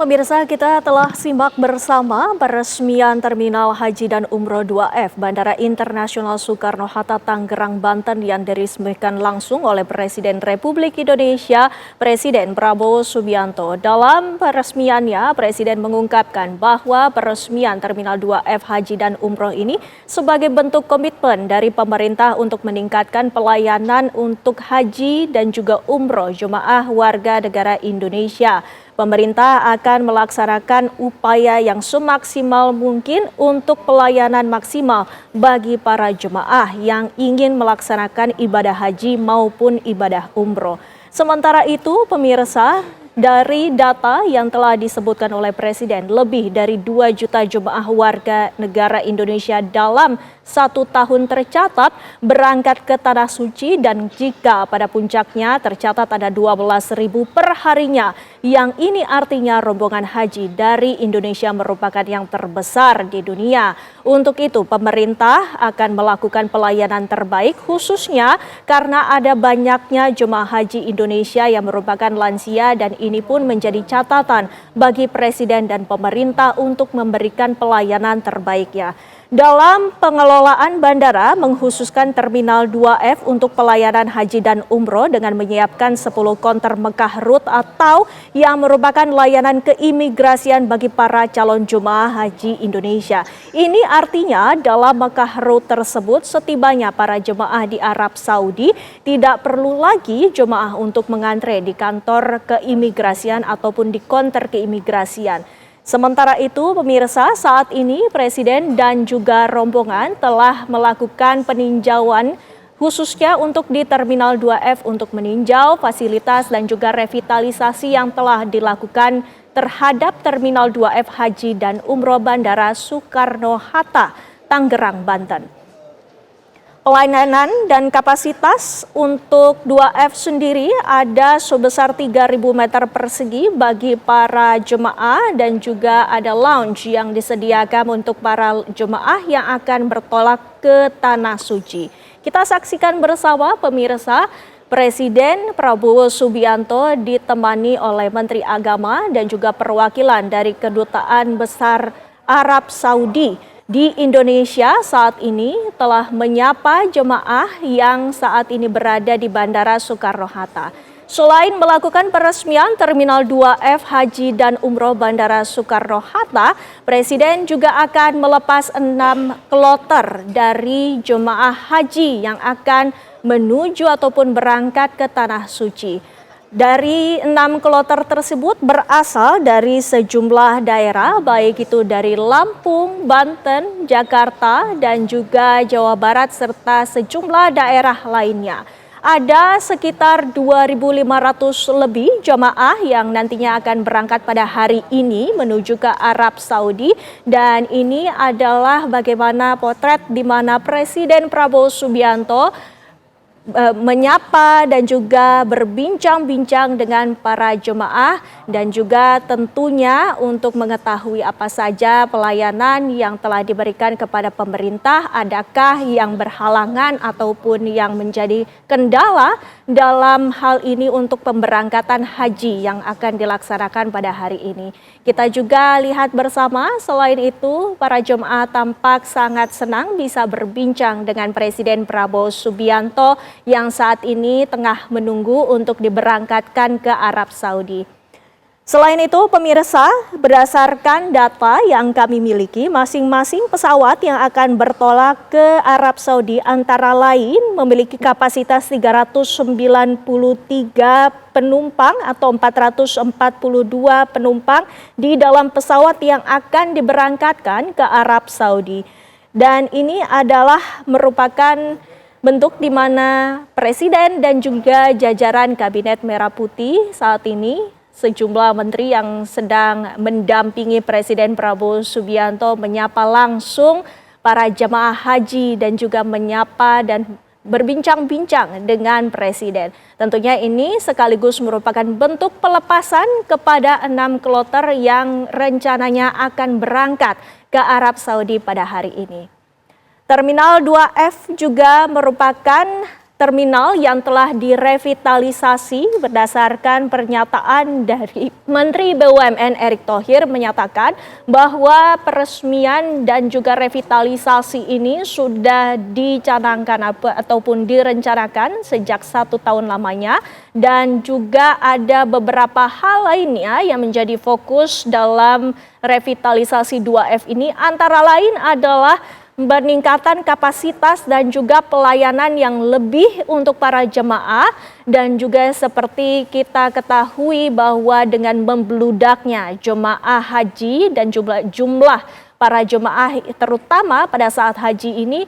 Pemirsa, kita telah simak bersama peresmian Terminal Haji dan Umroh 2F Bandara Internasional Soekarno-Hatta Tangerang, Banten yang diresmikan langsung oleh Presiden Republik Indonesia, Presiden Prabowo Subianto. Dalam peresmiannya, Presiden mengungkapkan bahwa peresmian Terminal 2F Haji dan Umroh ini sebagai bentuk komitmen dari pemerintah untuk meningkatkan pelayanan untuk haji dan juga umroh jemaah warga negara Indonesia. Pemerintah akan melaksanakan upaya yang semaksimal mungkin untuk pelayanan maksimal bagi para jemaah yang ingin melaksanakan ibadah haji maupun ibadah umroh. Sementara itu, pemirsa, dari data yang telah disebutkan oleh Presiden, lebih dari 2 juta jemaah warga negara Indonesia dalam 1 tahun tercatat berangkat ke Tanah Suci, dan jika pada puncaknya tercatat ada 12.000 per harinya, yang ini artinya rombongan haji dari Indonesia merupakan yang terbesar di dunia. Untuk itu, pemerintah akan melakukan pelayanan terbaik khususnya karena ada banyaknya jemaah haji Indonesia yang merupakan lansia, dan ini pun menjadi catatan bagi Presiden dan pemerintah untuk memberikan pelayanan terbaiknya. Dalam pengelolaan bandara mengkhususkan Terminal 2F untuk pelayanan haji dan umroh dengan menyiapkan 10 konter Mekah Route atau yang merupakan layanan keimigrasian bagi para calon jemaah haji Indonesia. Ini artinya dalam Mekah Route tersebut setibanya para jemaah di Arab Saudi tidak perlu lagi jemaah untuk mengantre di kantor keimigrasian ataupun di konter keimigrasian. Sementara itu, pemirsa, saat ini Presiden dan juga rombongan telah melakukan peninjauan khususnya untuk di Terminal 2F untuk meninjau fasilitas dan juga revitalisasi yang telah dilakukan terhadap Terminal 2F Haji dan Umroh Bandara Soekarno-Hatta, Tangerang, Banten. Pelayanan dan kapasitas untuk 2F sendiri ada sebesar 3.000 meter persegi bagi para jemaah, dan juga ada lounge yang disediakan untuk para jemaah yang akan bertolak ke Tanah Suci. Kita saksikan bersama, pemirsa, Presiden Prabowo Subianto ditemani oleh Menteri Agama dan juga perwakilan dari Kedutaan Besar Arab Saudi di Indonesia saat ini telah menyapa jemaah yang saat ini berada di Bandara Soekarno-Hatta. Selain melakukan peresmian Terminal 2F Haji dan Umroh Bandara Soekarno-Hatta, Presiden juga akan melepas 6 kloter dari jemaah haji yang akan menuju ataupun berangkat ke Tanah Suci. Dari 6 kloter tersebut berasal dari sejumlah daerah, baik itu dari Lampung, Banten, Jakarta, dan juga Jawa Barat, serta sejumlah daerah lainnya. Ada sekitar 2.500 lebih jemaah yang nantinya akan berangkat pada hari ini menuju ke Arab Saudi, dan ini adalah bagaimana potret di mana Presiden Prabowo Subianto menyapa dan juga berbincang-bincang dengan para jemaah, dan juga tentunya untuk mengetahui apa saja pelayanan yang telah diberikan kepada pemerintah, adakah yang berhalangan ataupun yang menjadi kendala dalam hal ini untuk pemberangkatan haji yang akan dilaksanakan pada hari ini. Kita juga lihat bersama, selain itu para jemaah tampak sangat senang bisa berbincang dengan Presiden Prabowo Subianto yang saat ini tengah menunggu untuk diberangkatkan ke Arab Saudi. Selain itu, pemirsa, berdasarkan data yang kami miliki, masing-masing pesawat yang akan bertolak ke Arab Saudi antara lain memiliki kapasitas 393 penumpang atau 442 penumpang di dalam pesawat yang akan diberangkatkan ke Arab Saudi. Dan ini adalah merupakan bentuk di mana Presiden dan juga jajaran Kabinet Merah Putih saat ini, sejumlah menteri yang sedang mendampingi Presiden Prabowo Subianto menyapa langsung para jemaah haji dan juga menyapa dan berbincang-bincang dengan Presiden. Tentunya ini sekaligus merupakan bentuk pelepasan kepada 6 kloter yang rencananya akan berangkat ke Arab Saudi pada hari ini. Terminal 2F juga merupakan terminal yang telah direvitalisasi. Berdasarkan pernyataan dari Menteri BUMN Erick Thohir menyatakan bahwa peresmian dan juga revitalisasi ini sudah dicanangkan ataupun direncanakan sejak 1 tahun lamanya, dan juga ada beberapa hal lainnya yang menjadi fokus dalam revitalisasi 2F ini, antara lain adalah peningkatan kapasitas dan juga pelayanan yang lebih untuk para jemaah, dan juga seperti kita ketahui bahwa dengan membludaknya jemaah haji dan jumlah para jemaah terutama pada saat haji ini,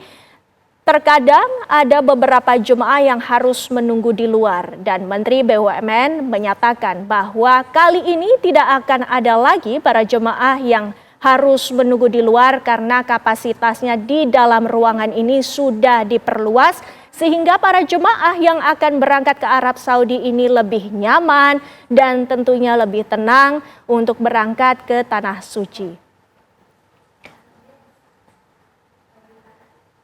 terkadang ada beberapa jemaah yang harus menunggu di luar, dan Menteri BUMN menyatakan bahwa kali ini tidak akan ada lagi para jemaah yang harus menunggu di luar karena kapasitasnya di dalam ruangan ini sudah diperluas, sehingga para jemaah yang akan berangkat ke Arab Saudi ini lebih nyaman dan tentunya lebih tenang untuk berangkat ke Tanah Suci.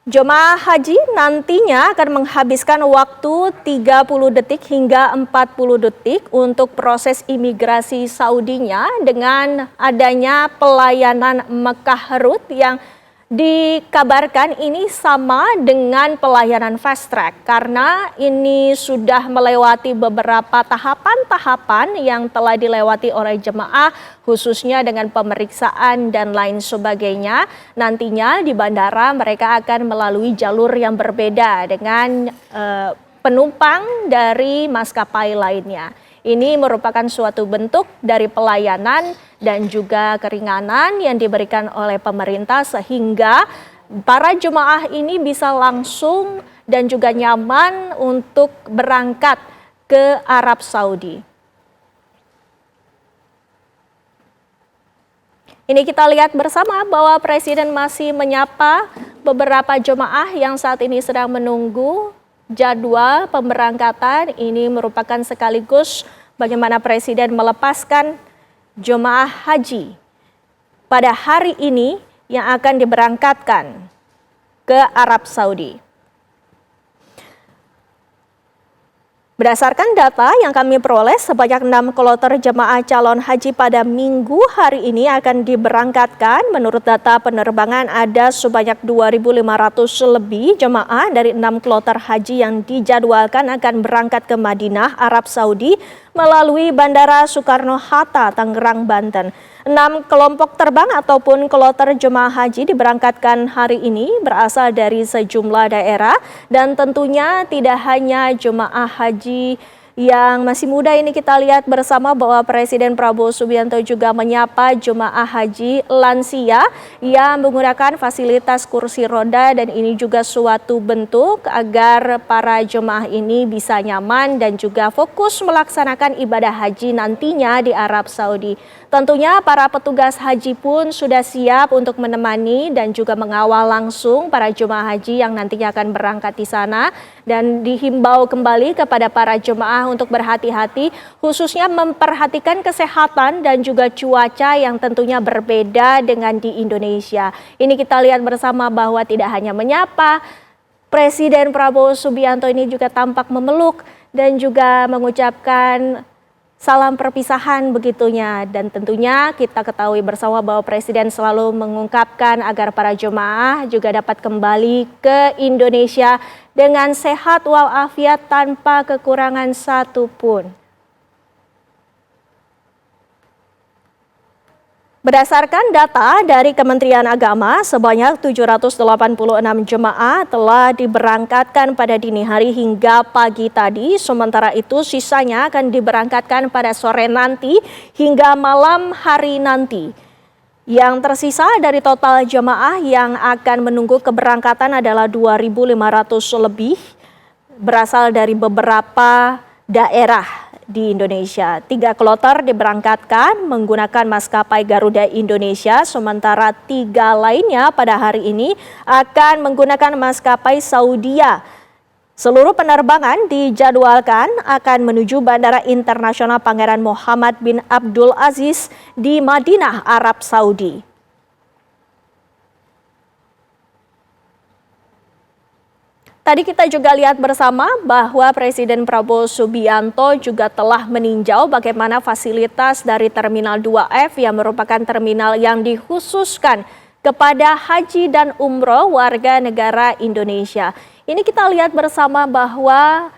Jemaah haji nantinya akan menghabiskan waktu 30 detik hingga 40 detik untuk proses imigrasi Saudinya dengan adanya pelayanan Mekah Route yang dikabarkan ini sama dengan pelayanan fast track, karena ini sudah melewati beberapa tahapan-tahapan yang telah dilewati oleh jemaah, khususnya dengan pemeriksaan dan lain sebagainya. Nantinya di bandara mereka akan melalui jalur yang berbeda dengan penumpang dari maskapai lainnya. Ini merupakan suatu bentuk dari pelayanan dan juga keringanan yang diberikan oleh pemerintah, sehingga para jemaah ini bisa langsung dan juga nyaman untuk berangkat ke Arab Saudi. Ini kita lihat bersama bahwa Presiden masih menyapa beberapa jemaah yang saat ini sedang menunggu jadwal pemberangkatan. Ini merupakan sekaligus bagaimana Presiden melepaskan jemaah haji pada hari ini yang akan diberangkatkan ke Arab Saudi. Berdasarkan data yang kami peroleh, sebanyak 6 kloter jemaah calon haji pada Minggu hari ini akan diberangkatkan. Menurut data penerbangan, ada sebanyak 2.500 lebih jemaah dari 6 kloter haji yang dijadwalkan akan berangkat ke Madinah, Arab Saudi melalui Bandara Soekarno-Hatta, Tangerang, Banten. 6 kelompok terbang ataupun kloter jemaah haji diberangkatkan hari ini berasal dari sejumlah daerah, dan tentunya tidak hanya jemaah haji yang masih muda. Ini kita lihat bersama bahwa Presiden Prabowo Subianto juga menyapa jemaah haji lansia yang menggunakan fasilitas kursi roda, dan ini juga suatu bentuk agar para jemaah ini bisa nyaman dan juga fokus melaksanakan ibadah haji nantinya di Arab Saudi. Tentunya para petugas haji pun sudah siap untuk menemani dan juga mengawal langsung para jemaah haji yang nantinya akan berangkat di sana, dan dihimbau kembali kepada para jemaah untuk berhati-hati, khususnya memperhatikan kesehatan dan juga cuaca yang tentunya berbeda dengan di Indonesia. Ini kita lihat bersama bahwa tidak hanya menyapa, Presiden Prabowo Subianto ini juga tampak memeluk dan juga mengucapkan salam perpisahan begitunya. Dan tentunya kita ketahui bersama bahwa Presiden selalu mengungkapkan agar para jemaah juga dapat kembali ke Indonesia dengan sehat walafiat tanpa kekurangan satupun. Berdasarkan data dari Kementerian Agama, sebanyak 786 jemaah telah diberangkatkan pada dini hari hingga pagi tadi. Sementara itu sisanya akan diberangkatkan pada sore nanti hingga malam hari nanti. Yang tersisa dari total jemaah yang akan menunggu keberangkatan adalah 2.500 lebih, berasal dari beberapa daerah di Indonesia. 3 kloter diberangkatkan menggunakan maskapai Garuda Indonesia, sementara 3 lainnya pada hari ini akan menggunakan maskapai Saudia. Seluruh penerbangan dijadwalkan akan menuju Bandara Internasional Pangeran Muhammad bin Abdul Aziz di Madinah, Arab Saudi. Tadi kita juga lihat bersama bahwa Presiden Prabowo Subianto juga telah meninjau bagaimana fasilitas dari Terminal 2F yang merupakan terminal yang dikhususkan kepada haji dan umroh warga negara Indonesia. Ini kita lihat bersama bahwa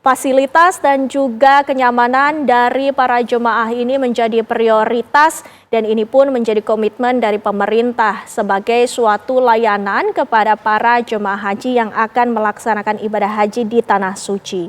fasilitas dan juga kenyamanan dari para jemaah ini menjadi prioritas dan ini pun menjadi komitmen dari pemerintah sebagai suatu layanan kepada para jemaah haji yang akan melaksanakan ibadah haji di Tanah Suci.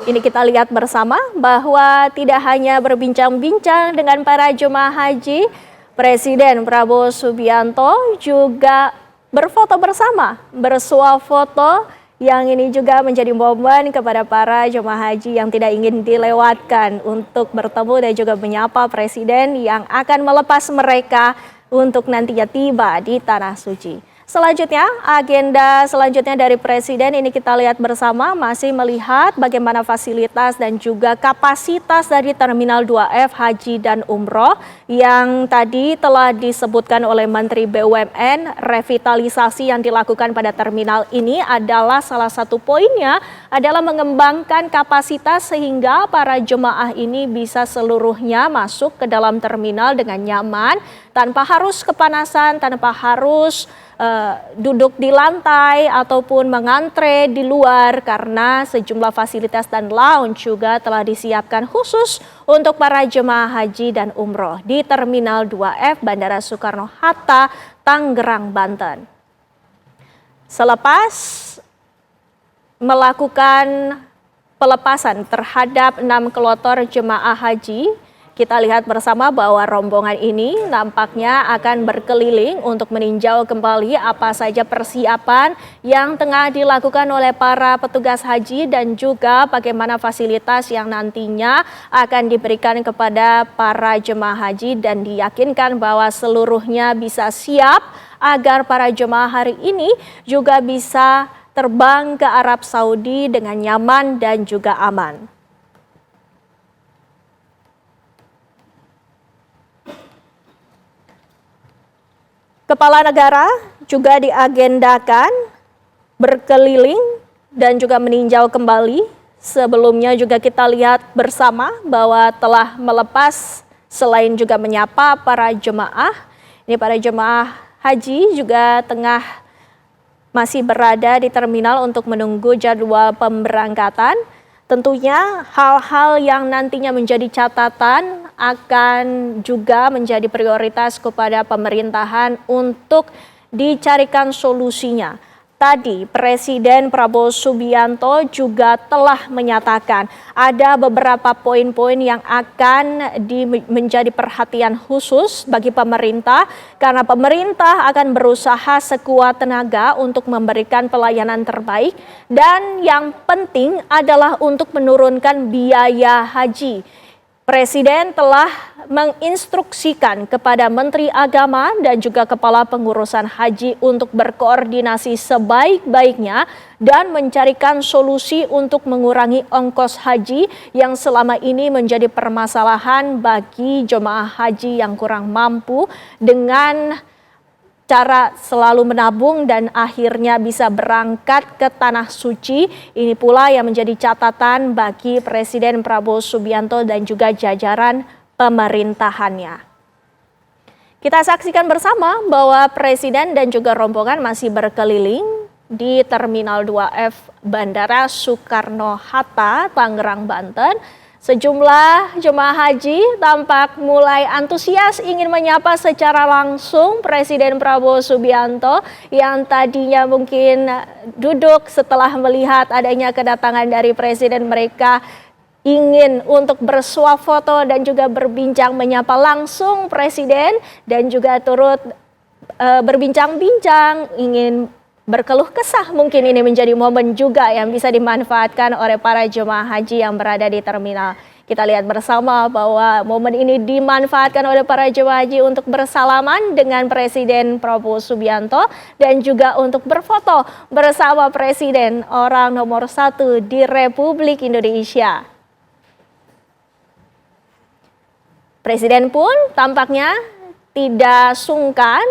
Ini kita lihat bersama bahwa tidak hanya berbincang-bincang dengan para jemaah haji, Presiden Prabowo Subianto juga berfoto bersama, bersuah foto yang ini juga menjadi momen kepada para jemaah haji yang tidak ingin dilewatkan untuk bertemu dan juga menyapa Presiden yang akan melepas mereka untuk nantinya tiba di Tanah Suci. Selanjutnya, agenda selanjutnya dari Presiden ini kita lihat bersama masih melihat bagaimana fasilitas dan juga kapasitas dari Terminal 2F Haji dan Umroh yang tadi telah disebutkan oleh Menteri BUMN. Revitalisasi yang dilakukan pada terminal ini adalah salah satu poinnya adalah mengembangkan kapasitas sehingga para jemaah ini bisa seluruhnya masuk ke dalam terminal dengan nyaman tanpa harus kepanasan, tanpa harus duduk di lantai ataupun mengantre di luar karena sejumlah fasilitas dan lounge juga telah disiapkan khusus untuk para jemaah haji dan umroh di Terminal 2F Bandara Soekarno-Hatta, Tangerang, Banten. Selepas melakukan pelepasan terhadap 6 kloter jemaah haji, kita lihat bersama bahwa rombongan ini nampaknya akan berkeliling untuk meninjau kembali apa saja persiapan yang tengah dilakukan oleh para petugas haji dan juga bagaimana fasilitas yang nantinya akan diberikan kepada para jemaah haji dan diyakinkan bahwa seluruhnya bisa siap agar para jemaah hari ini juga bisa terbang ke Arab Saudi dengan nyaman dan juga aman. Kepala negara juga diagendakan berkeliling dan juga meninjau kembali. Sebelumnya juga kita lihat bersama bahwa telah melepas selain juga menyapa para jemaah. Ini para jemaah haji juga tengah masih berada di terminal untuk menunggu jadwal pemberangkatan. Tentunya hal-hal yang nantinya menjadi catatan akan juga menjadi prioritas kepada pemerintahan untuk dicarikan solusinya. Tadi Presiden Prabowo Subianto juga telah menyatakan ada beberapa poin-poin yang akan menjadi perhatian khusus bagi pemerintah karena pemerintah akan berusaha sekuat tenaga untuk memberikan pelayanan terbaik dan yang penting adalah untuk menurunkan biaya haji. Presiden telah menginstruksikan kepada Menteri Agama dan juga Kepala Pengurusan Haji untuk berkoordinasi sebaik-baiknya dan mencarikan solusi untuk mengurangi ongkos haji yang selama ini menjadi permasalahan bagi jemaah haji yang kurang mampu dengan cara selalu menabung dan akhirnya bisa berangkat ke Tanah Suci. Ini pula yang menjadi catatan bagi Presiden Prabowo Subianto dan juga jajaran pemerintahannya. Kita saksikan bersama bahwa Presiden dan juga rombongan masih berkeliling di Terminal 2F Bandara Soekarno-Hatta, Tangerang, Banten. Sejumlah jemaah haji tampak mulai antusias ingin menyapa secara langsung Presiden Prabowo Subianto yang tadinya mungkin duduk setelah melihat adanya kedatangan dari Presiden. Mereka ingin untuk bersuah foto dan juga berbincang menyapa langsung Presiden dan juga turut berbincang-bincang, ingin berkeluh kesah. Mungkin ini menjadi momen juga yang bisa dimanfaatkan oleh para jemaah haji yang berada di terminal. Kita lihat bersama bahwa momen ini dimanfaatkan oleh para jemaah haji untuk bersalaman dengan Presiden Prabowo Subianto dan juga untuk berfoto bersama Presiden orang nomor 1 di Republik Indonesia. Presiden pun tampaknya tidak sungkan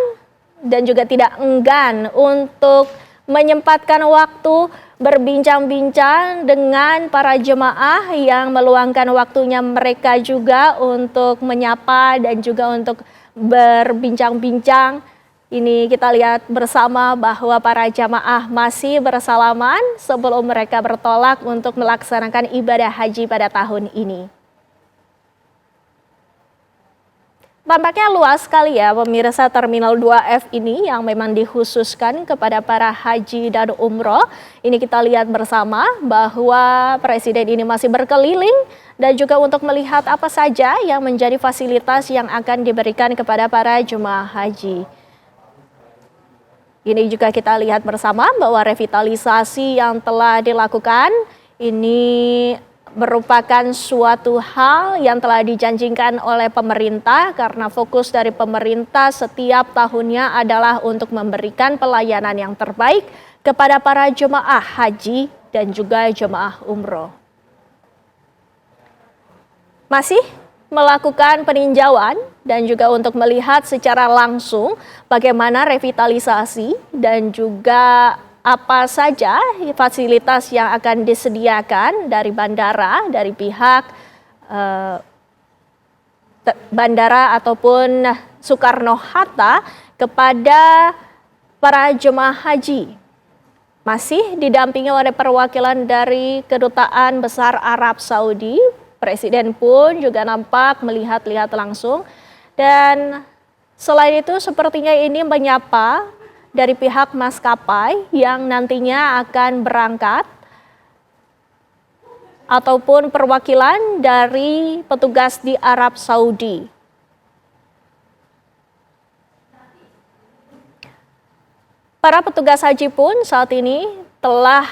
dan juga tidak enggan untuk menyempatkan waktu berbincang-bincang dengan para jemaah yang meluangkan waktunya mereka juga untuk menyapa dan juga untuk berbincang-bincang. Ini kita lihat bersama bahwa para jamaah masih bersalaman sebelum mereka bertolak untuk melaksanakan ibadah haji pada tahun ini. Tampaknya luas sekali ya pemirsa Terminal 2F ini yang memang dikhususkan kepada para haji dan umroh. Ini kita lihat bersama bahwa Presiden ini masih berkeliling dan juga untuk melihat apa saja yang menjadi fasilitas yang akan diberikan kepada para jemaah haji. Ini juga kita lihat bersama bahwa revitalisasi yang telah dilakukan ini merupakan suatu hal yang telah dijanjikan oleh pemerintah karena fokus dari pemerintah setiap tahunnya adalah untuk memberikan pelayanan yang terbaik kepada para jemaah haji dan juga jemaah umroh. Masih melakukan peninjauan dan juga untuk melihat secara langsung bagaimana revitalisasi dan juga apa saja fasilitas yang akan disediakan dari bandara, dari pihak bandara ataupun Soekarno-Hatta kepada para jemaah haji. Masih didampingi oleh perwakilan dari Kedutaan Besar Arab Saudi, Presiden pun juga nampak melihat-lihat langsung. Dan selain itu sepertinya ini menyapa dari pihak maskapai yang nantinya akan berangkat ataupun perwakilan dari petugas di Arab Saudi. Para petugas haji pun saat ini telah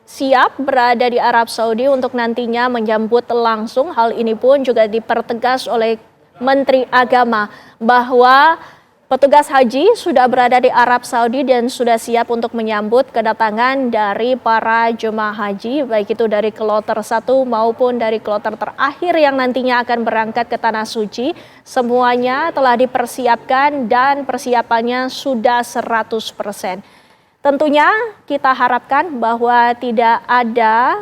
siap berada di Arab Saudi untuk nantinya menyambut langsung. Hal ini pun juga dipertegas oleh Menteri Agama bahwa petugas haji sudah berada di Arab Saudi dan sudah siap untuk menyambut kedatangan dari para jemaah haji, baik itu dari kloter 1 maupun dari kloter terakhir yang nantinya akan berangkat ke Tanah Suci. Semuanya telah dipersiapkan dan persiapannya sudah 100%. Tentunya kita harapkan bahwa tidak ada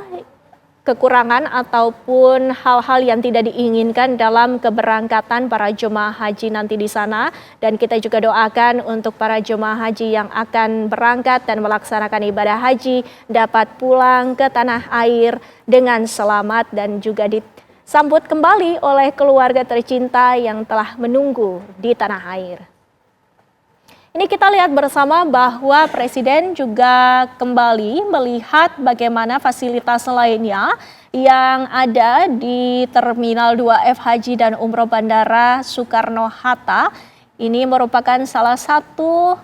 kekurangan ataupun hal-hal yang tidak diinginkan dalam keberangkatan para jemaah haji nanti di sana, dan kita juga doakan untuk para jemaah haji yang akan berangkat dan melaksanakan ibadah haji dapat pulang ke tanah air dengan selamat dan juga disambut kembali oleh keluarga tercinta yang telah menunggu di tanah air. Ini kita lihat bersama bahwa Presiden juga kembali melihat bagaimana fasilitas lainnya yang ada di Terminal 2F Haji dan Umroh Bandara Soekarno-Hatta. Ini merupakan salah satu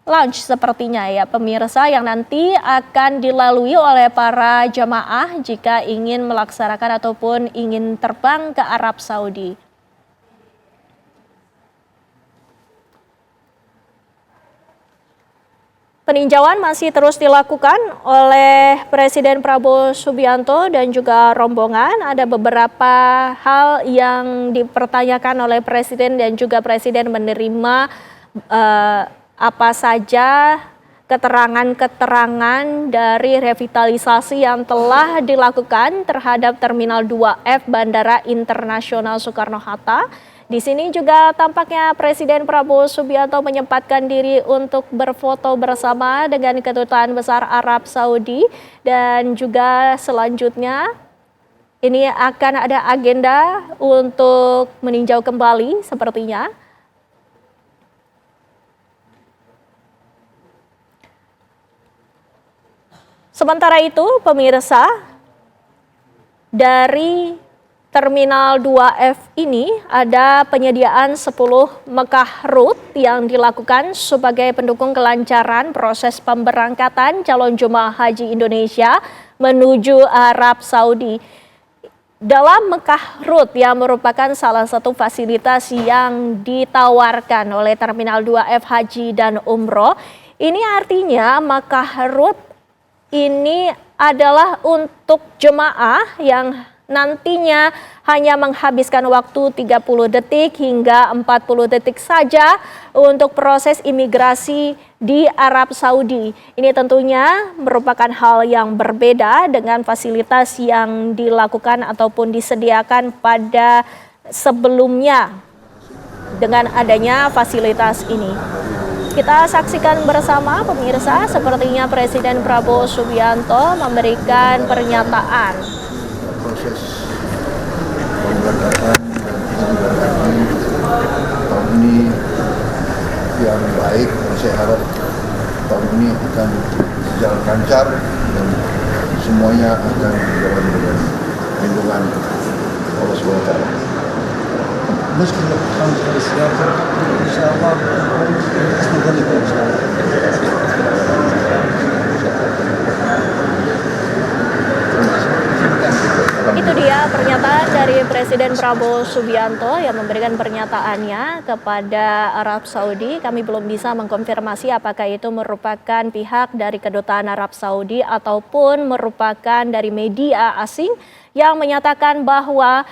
lounge sepertinya ya pemirsa yang nanti akan dilalui oleh para jamaah jika ingin melaksanakan ataupun ingin terbang ke Arab Saudi. Peninjauan masih terus dilakukan oleh Presiden Prabowo Subianto dan juga rombongan. Ada beberapa hal yang dipertanyakan oleh Presiden dan juga Presiden menerima apa saja keterangan-keterangan dari revitalisasi yang telah dilakukan terhadap Terminal 2F Bandara Internasional Soekarno-Hatta. Di sini juga tampaknya Presiden Prabowo Subianto menyempatkan diri untuk berfoto bersama dengan Kedutaan Besar Arab Saudi, dan juga selanjutnya ini akan ada agenda untuk meninjau kembali sepertinya. Sementara itu pemirsa, dari Terminal 2F ini ada penyediaan 10 Mekah Route yang dilakukan sebagai pendukung kelancaran proses pemberangkatan calon jemaah haji Indonesia menuju Arab Saudi. Dalam Mekah Route yang merupakan salah satu fasilitas yang ditawarkan oleh Terminal 2F Haji dan Umroh, ini artinya Mekah Route ini adalah untuk jemaah yang nantinya hanya menghabiskan waktu 30 detik hingga 40 detik saja untuk proses imigrasi di Arab Saudi. Ini tentunya merupakan hal yang berbeda dengan fasilitas yang dilakukan ataupun disediakan pada sebelumnya dengan adanya fasilitas ini. Kita saksikan bersama pemirsa, sepertinya Presiden Prabowo Subianto memberikan pernyataan. Proses pemberangkatan dan tahun ini yang baik, dan saya harap tahun ini akan berjalan lancar dan semuanya akan berjalan dengan lindungan Allah SWT. مشكلة التحول في السياسة إن شاء الله حسن ظنكم إن شاء الله. Itu dia pernyataan dari Presiden Prabowo Subianto yang memberikan pernyataannya kepada Arab Saudi. Kami belum bisa mengkonfirmasi apakah itu merupakan pihak dari kedutaan Arab Saudi ataupun merupakan dari media asing yang menyatakan bahwa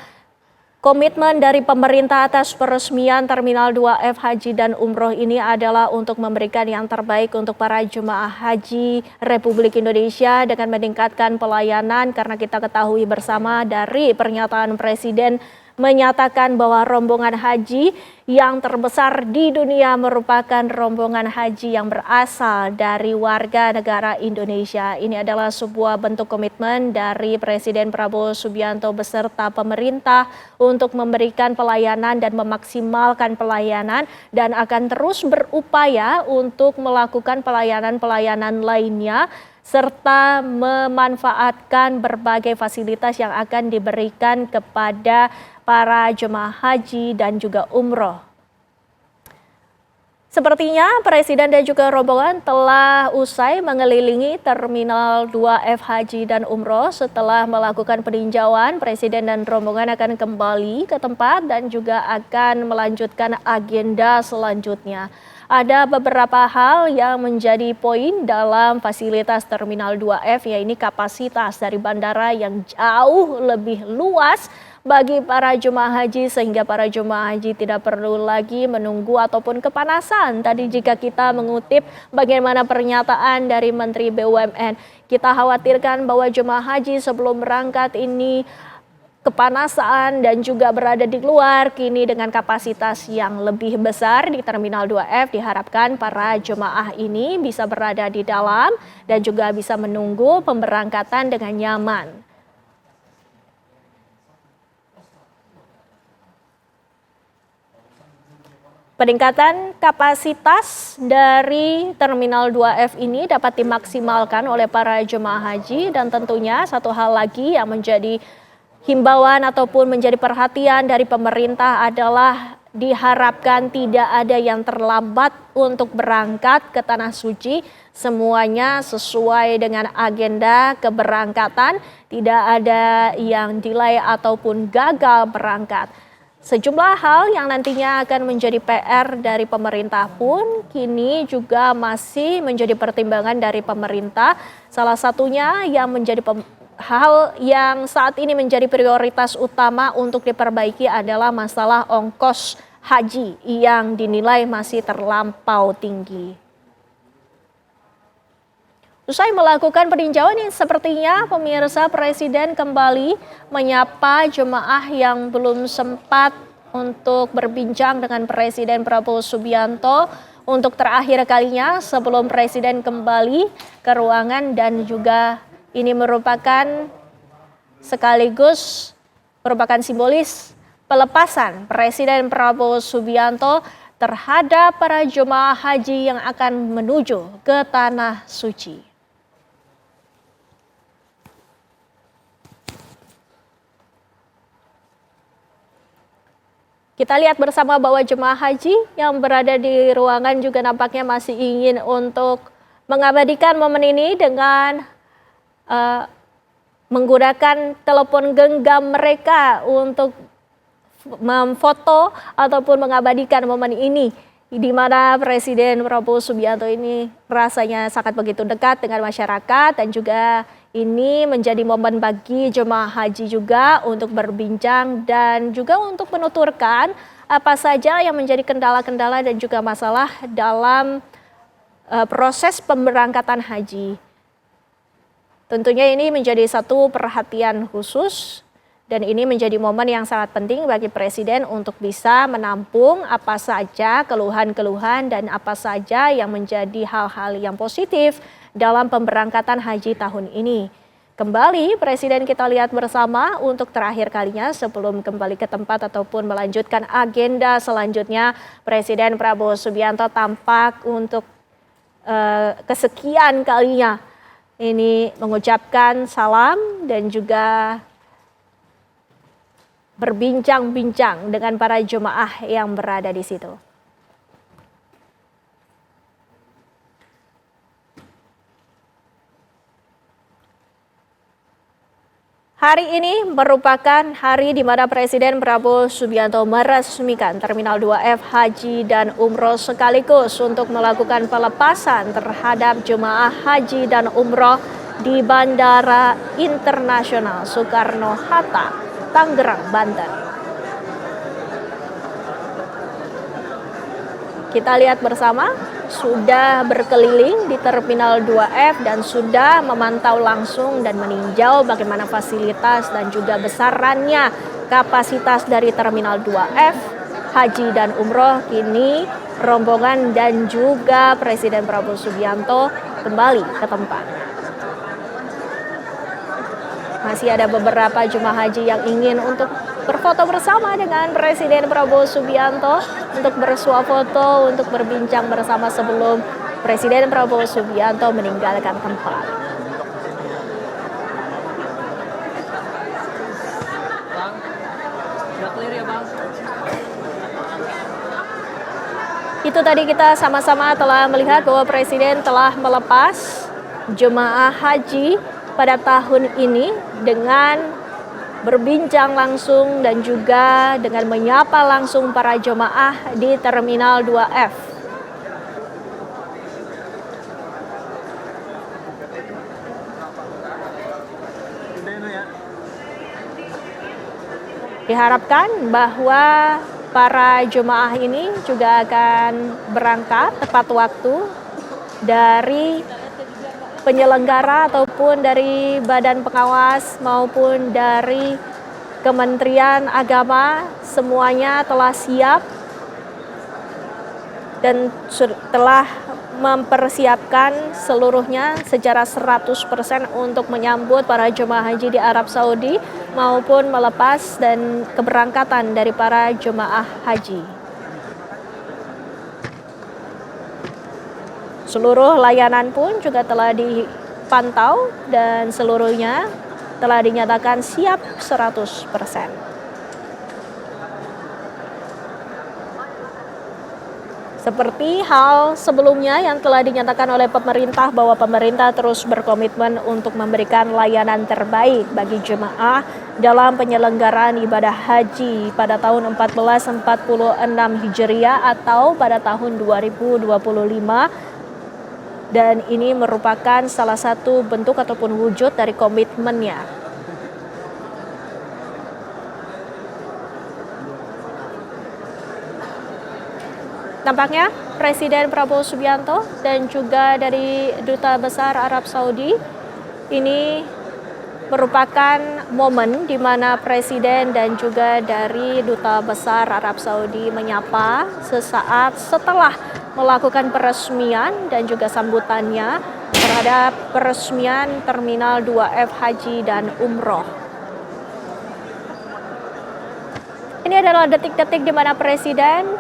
komitmen dari pemerintah atas peresmian Terminal 2F Haji dan Umroh ini adalah untuk memberikan yang terbaik untuk para jemaah haji Republik Indonesia dengan meningkatkan pelayanan, karena kita ketahui bersama dari pernyataan Presiden menyatakan bahwa rombongan haji yang terbesar di dunia merupakan rombongan haji yang berasal dari warga negara Indonesia. Ini adalah sebuah bentuk komitmen dari Presiden Prabowo Subianto beserta pemerintah untuk memberikan pelayanan dan memaksimalkan pelayanan, dan akan terus berupaya untuk melakukan pelayanan-pelayanan lainnya serta memanfaatkan berbagai fasilitas yang akan diberikan kepada para jemaah haji dan juga umroh. Sepertinya Presiden dan juga rombongan telah usai mengelilingi Terminal 2F Haji dan Umroh. Setelah melakukan peninjauan, Presiden dan rombongan akan kembali ke tempat dan juga akan melanjutkan agenda selanjutnya. Ada beberapa hal yang menjadi poin dalam fasilitas Terminal 2F, yaitu kapasitas dari bandara yang jauh lebih luas bagi para jemaah haji, sehingga para jemaah haji tidak perlu lagi menunggu ataupun kepanasan. Tadi jika kita mengutip bagaimana pernyataan dari Menteri BUMN, kita khawatirkan bahwa jemaah haji sebelum berangkat ini kepanasan dan juga berada di luar. Kini dengan kapasitas yang lebih besar di Terminal 2F, diharapkan para jemaah ini bisa berada di dalam dan juga bisa menunggu pemberangkatan dengan nyaman. Peningkatan kapasitas dari Terminal 2F ini dapat dimaksimalkan oleh para jemaah haji, dan tentunya satu hal lagi yang menjadi himbauan ataupun menjadi perhatian dari pemerintah adalah diharapkan tidak ada yang terlambat untuk berangkat ke Tanah Suci. Semuanya sesuai dengan agenda keberangkatan, tidak ada yang delay ataupun gagal berangkat. Sejumlah hal yang nantinya akan menjadi PR dari pemerintah pun kini juga masih menjadi pertimbangan dari pemerintah. Salah satunya yang menjadi hal yang saat ini menjadi prioritas utama untuk diperbaiki adalah masalah ongkos haji yang dinilai masih terlampau tinggi. Usai melakukan peninjauan yang sepertinya pemirsa, Presiden kembali menyapa jemaah yang belum sempat untuk berbincang dengan Presiden Prabowo Subianto untuk terakhir kalinya sebelum Presiden kembali ke ruangan, dan juga ini merupakan sekaligus merupakan simbolis pelepasan Presiden Prabowo Subianto terhadap para jemaah haji yang akan menuju ke Tanah Suci. Kita lihat bersama bahwa jemaah haji yang berada di ruangan juga nampaknya masih ingin untuk mengabadikan momen ini dengan menggunakan telepon genggam mereka untuk memfoto ataupun mengabadikan momen ini, di mana Presiden Prabowo Subianto ini rasanya sangat begitu dekat dengan masyarakat, dan juga Ini menjadi momen bagi jemaah haji juga untuk berbincang dan juga untuk menuturkan apa saja yang menjadi kendala-kendala dan juga masalah dalam proses pemberangkatan haji. Tentunya ini menjadi satu perhatian khusus dan ini menjadi momen yang sangat penting bagi Presiden untuk bisa menampung apa saja keluhan-keluhan dan apa saja yang menjadi hal-hal yang positif dalam pemberangkatan haji tahun ini. Kembali Presiden kita lihat bersama untuk terakhir kalinya sebelum kembali ke tempat ataupun melanjutkan agenda selanjutnya. Presiden Prabowo Subianto tampak untuk kesekian kalinya ini mengucapkan salam dan juga berbincang-bincang dengan para jemaah yang berada di situ. Hari ini merupakan hari di mana Presiden Prabowo Subianto meresmikan Terminal 2F Haji dan Umroh sekaligus untuk melakukan pelepasan terhadap jemaah haji dan umroh di Bandara Internasional Soekarno-Hatta, Tangerang, Banten. Kita lihat bersama, sudah berkeliling di Terminal 2F dan sudah memantau langsung dan meninjau bagaimana fasilitas dan juga besarannya kapasitas dari Terminal 2F Haji dan Umroh. Kini rombongan dan juga Presiden Prabowo Subianto kembali ke tempat. Masih ada beberapa jemaah haji yang ingin untuk berfoto bersama dengan Presiden Prabowo Subianto, untuk bersuah foto, untuk berbincang bersama sebelum Presiden Prabowo Subianto meninggalkan tempat. Bang, udah clear ya Bang? Itu tadi kita sama-sama telah melihat bahwa Presiden telah melepas jemaah haji pada tahun ini dengan berbincang langsung dan juga dengan menyapa langsung para jemaah di Terminal 2F. Diharapkan bahwa para jemaah ini juga akan berangkat tepat waktu dari penyelenggara ataupun dari badan pengawas maupun dari Kementerian Agama, semuanya telah siap dan telah mempersiapkan seluruhnya secara 100% untuk menyambut para jemaah haji di Arab Saudi maupun melepas dan keberangkatan dari para jemaah haji. Seluruh layanan pun juga telah dipantau dan seluruhnya telah dinyatakan siap 100%. Seperti hal sebelumnya yang telah dinyatakan oleh pemerintah bahwa pemerintah terus berkomitmen untuk memberikan layanan terbaik bagi jemaah dalam penyelenggaraan ibadah haji pada tahun 1446 Hijriah atau pada tahun 2025. Dan ini merupakan salah satu bentuk ataupun wujud dari komitmennya. Nampaknya Presiden Prabowo Subianto dan juga dari Duta Besar Arab Saudi ini merupakan momen di mana Presiden dan juga dari Duta Besar Arab Saudi menyapa sesaat setelah melakukan peresmian dan juga sambutannya terhadap peresmian Terminal 2F Haji dan Umroh. Ini adalah detik-detik di mana Presiden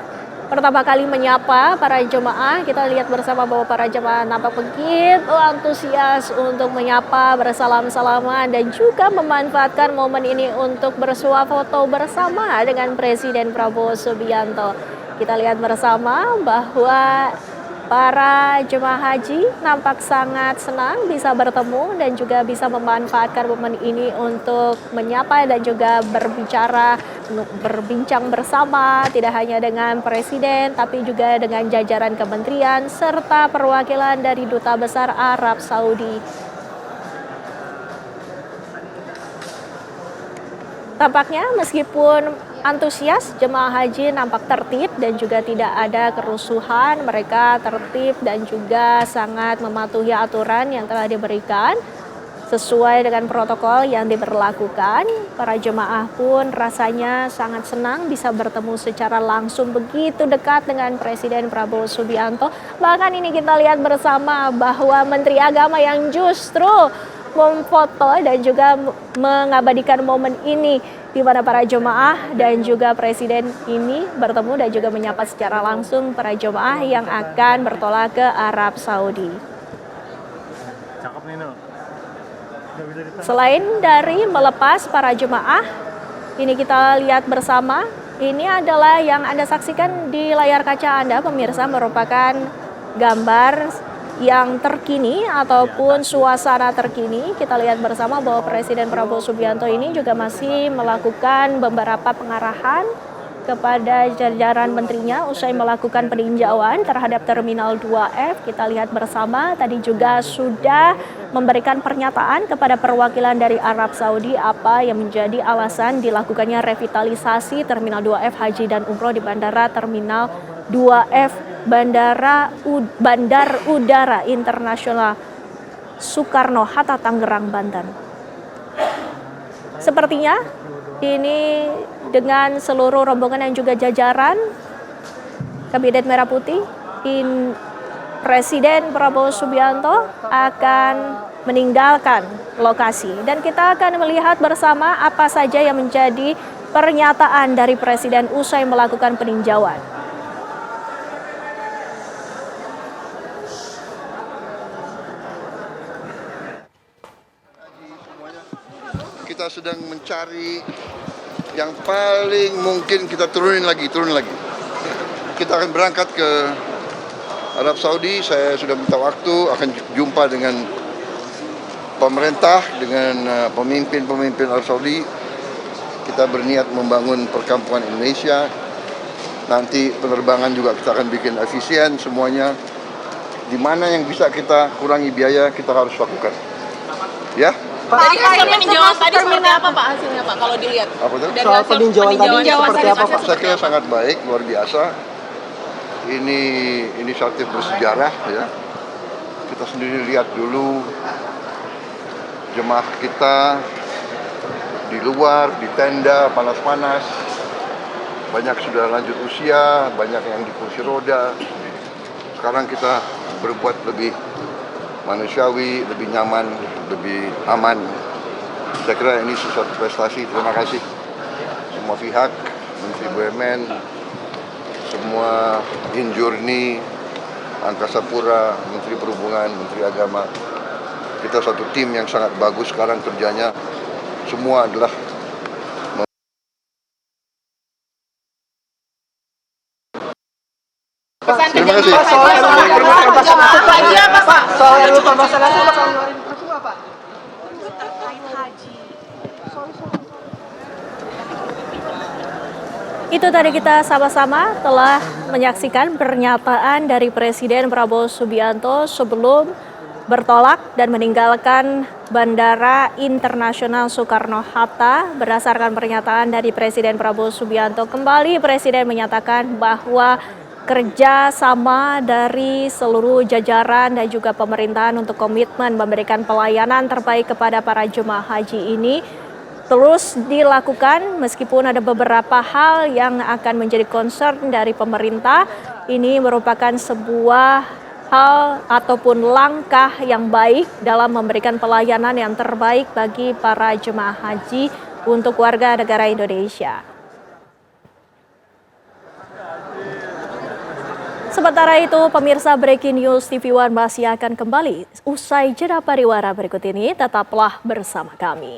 pertama kali menyapa para jemaah. Kita lihat bersama bahwa para jemaah nampak begitu antusias untuk menyapa, bersalam-salaman dan juga memanfaatkan momen ini untuk bersuah foto bersama dengan Presiden Prabowo Subianto. Kita lihat bersama bahwa para jemaah haji nampak sangat senang bisa bertemu dan juga bisa memanfaatkan momen ini untuk menyapa dan juga berbicara, berbincang bersama tidak hanya dengan Presiden tapi juga dengan jajaran kementerian serta perwakilan dari Duta Besar Arab Saudi. Tampaknya meskipun antusias, jemaah haji nampak tertib dan juga tidak ada kerusuhan. Mereka tertib dan juga sangat mematuhi aturan yang telah diberikan sesuai dengan protokol yang diberlakukan. Para jemaah pun rasanya sangat senang bisa bertemu secara langsung begitu dekat dengan Presiden Prabowo Subianto. Bahkan ini kita lihat bersama bahwa Menteri Agama yang justru memfoto dan juga mengabadikan momen ini di mana para jemaah dan juga Presiden ini bertemu dan juga menyapa secara langsung para jemaah yang akan bertolak ke Arab Saudi. Cakep nih, Nul. Selain dari melepas para jemaah, ini kita lihat bersama, ini adalah yang Anda saksikan di layar kaca Anda pemirsa, merupakan gambar yang terkini ataupun suasana terkini. Kita lihat bersama bahwa Presiden Prabowo Subianto ini juga masih melakukan beberapa pengarahan kepada jajaran menterinya usai melakukan peninjauan terhadap Terminal 2F. Kita lihat bersama tadi juga sudah memberikan pernyataan kepada perwakilan dari Arab Saudi apa yang menjadi alasan dilakukannya revitalisasi Terminal 2F Haji dan Umroh di Bandara Terminal 2F Bandar Udara Internasional Soekarno-Hatta, Tangerang, Banten. Sepertinya ini dengan seluruh rombongan dan juga jajaran Kabinet Merah Putih, Presiden Prabowo Subianto akan meninggalkan lokasi. Dan kita akan melihat bersama apa saja yang menjadi pernyataan dari Presiden usai melakukan peninjauan. Kita sedang mencari yang paling mungkin kita turun lagi. Kita akan berangkat ke Arab Saudi. Saya sudah minta waktu, akan jumpa dengan pemerintah, dengan pemimpin Arab Saudi. Kita berniat membangun perkampungan Indonesia. Nanti penerbangan juga kita akan bikin efisien semuanya. Di mana yang bisa kita kurangi biaya, kita harus lakukan. Ya? Dari hasil peninjauan tadi seperti apa Pak hasilnya Pak kalau dilihat? Apa itu? Soal peninjauan tadi seperti apa Pak? Saya kira sangat baik, luar biasa. Ini inisiatif bersejarah ya. Kita sendiri lihat dulu jemaah kita di luar, di tenda, panas-panas. Banyak sudah lanjut usia, banyak yang di kursi roda. Sekarang kita berbuat lebih manusiawi, lebih nyaman, lebih aman. Saya kira ini sesuatu prestasi. Terima kasih semua pihak, Menteri BUMN, semua Injurni, Angkasa Pura, Menteri Perhubungan, Menteri Agama. Kita satu tim yang sangat bagus sekarang kerjanya. Semua adalah terima kasih. Soal RUU pembahasan hasil bakal ngeluarin perpu apa? Itu tadi kita sama-sama telah menyaksikan pernyataan dari Presiden Prabowo Subianto sebelum bertolak dan meninggalkan Bandara Internasional Soekarno-Hatta. Berdasarkan pernyataan dari Presiden Prabowo Subianto, kembali Presiden menyatakan bahwa kerjasama dari seluruh jajaran dan juga pemerintahan untuk komitmen memberikan pelayanan terbaik kepada para jemaah haji ini terus dilakukan meskipun ada beberapa hal yang akan menjadi concern dari pemerintah. Ini merupakan sebuah hal ataupun langkah yang baik dalam memberikan pelayanan yang terbaik bagi para jemaah haji untuk warga negara Indonesia. Sementara itu, pemirsa Breaking News TV One masih akan kembali usai jeda pariwara berikut ini. Tetaplah bersama kami.